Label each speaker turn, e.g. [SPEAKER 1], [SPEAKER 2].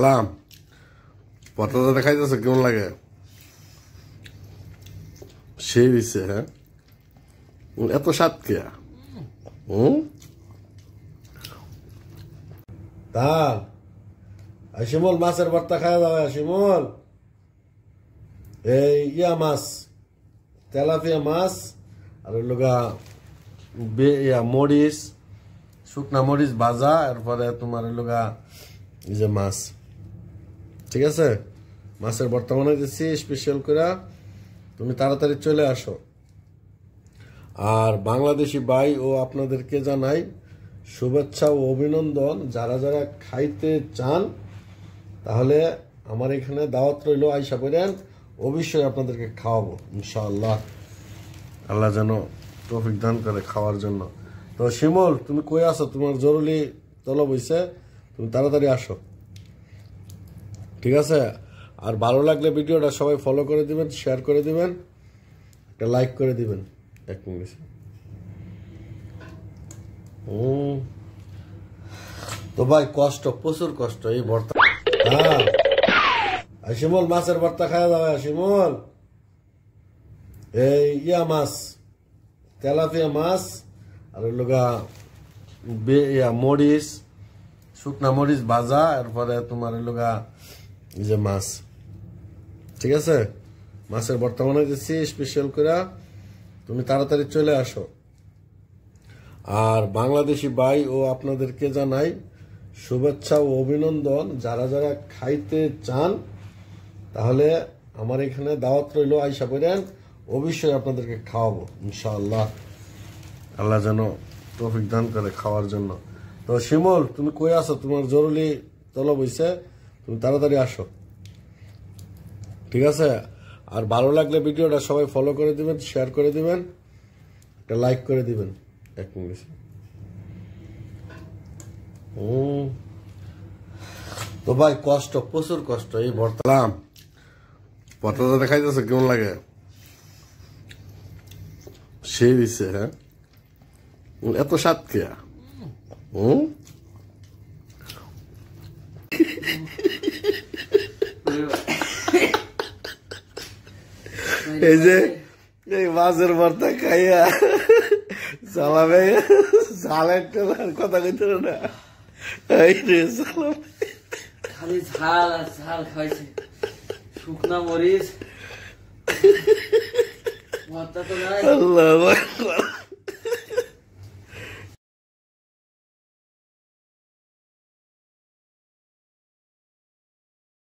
[SPEAKER 1] সালাম পটাটা দেখাইতেছে কেমন লাগে? সেই দিচ্ছে। হ্যাঁ, এত স্বাদ কে? তার শিমুল মাছের ভর্তা খাওয়া যাবে? শিমুল, এই মাছ, তেলাপিয়া মাছ আর লোগা মরিচ, শুকনা মরিচ ভাজা, এরপরে তোমার লোগা এই যে মাছ। ঠিক আছে, মাছের ভর্তা বানাইতেছি স্পেশাল করে। তুমি তাড়াতাড়ি চলে আসো। আর বাংলাদেশি ভাই ও আপনাদেরকে জানাই শুভেচ্ছা ও অভিনন্দন। যারা যারা খাইতে চান তাহলে আমার এখানে দাওয়াত রইল, আইসা করেন, অবশ্যই আপনাদেরকে খাওয়াবো ইনশাআল্লাহ। আল্লাহ যেন তৌফিক দান করে খাওয়ার জন্য। তো শিমুল, তুমি কই আসো? তোমার জরুরি তলব হইছে, তুমি তাড়াতাড়ি আসো। ঠিক আছে, আর ভালো লাগলে ভিডিওটা সবাই ফলো করে দিবেন, শেয়ার করে দিবেন, একটা লাইক করে দিবেন। এক মিনিট। তো ভাই কষ্ট, প্রচুর কষ্ট এই ভর্তা। হ্যাঁ, শিমুল মাছের ভর্তা খাওয়া যাবে? শিমুল, এই মাছ, তেলাপিয়া মাছ আর লোগা মরিচ, শুকনা মরিচ ভাজা, এরপরে তোমার লোগা এই যে মাছ। ঠিক আছে, মাছের ভর্তা বানাইতেছি স্পেশাল করে। তুমি তাড়াতাড়ি চলে আসো। আর বাংলাদেশি ভাই ও আপনাদেরকে জানাই শুভেচ্ছা ও অভিনন্দন। যারা যারা খাইতে চান তাহলে আমার এখানে দাওয়াত রইল, আইসা করেন, অবশ্যই আপনাদেরকে খাওয়াবো ইনশাআল্লাহ। আল্লাহ যেন তৌফিক দান করে খাওয়ার জন্য। তো শিমুল, তুমি কই আসো? তোমার জরুরি তলব হইছে, তুমি তাড়াতাড়ি আসো। ঠিক আছে, আর ভালো লাগলে ভিডিওটা সবাই ফলো করে দিবেন, শেয়ার করে দিবেন, একটা লাইক করে দিবেন। এক মিনিট। তো ভাই কষ্ট, প্রচুর কষ্ট এই ভর্তা। পটাটা দেখাইতেছে কেমন লাগে? সেই দিচ্ছে। হ্যাঁ, এত স্বাদ কে? এই যে এই মাছের ভর্তা খাইয়া চালাবে, ঝালের কথা কইতে না। এই রে
[SPEAKER 2] খালি ঝাল আর ঝাল খাইছে, শুকনা মরিচ ভর্তা তো নাই।
[SPEAKER 1] আল্লাহ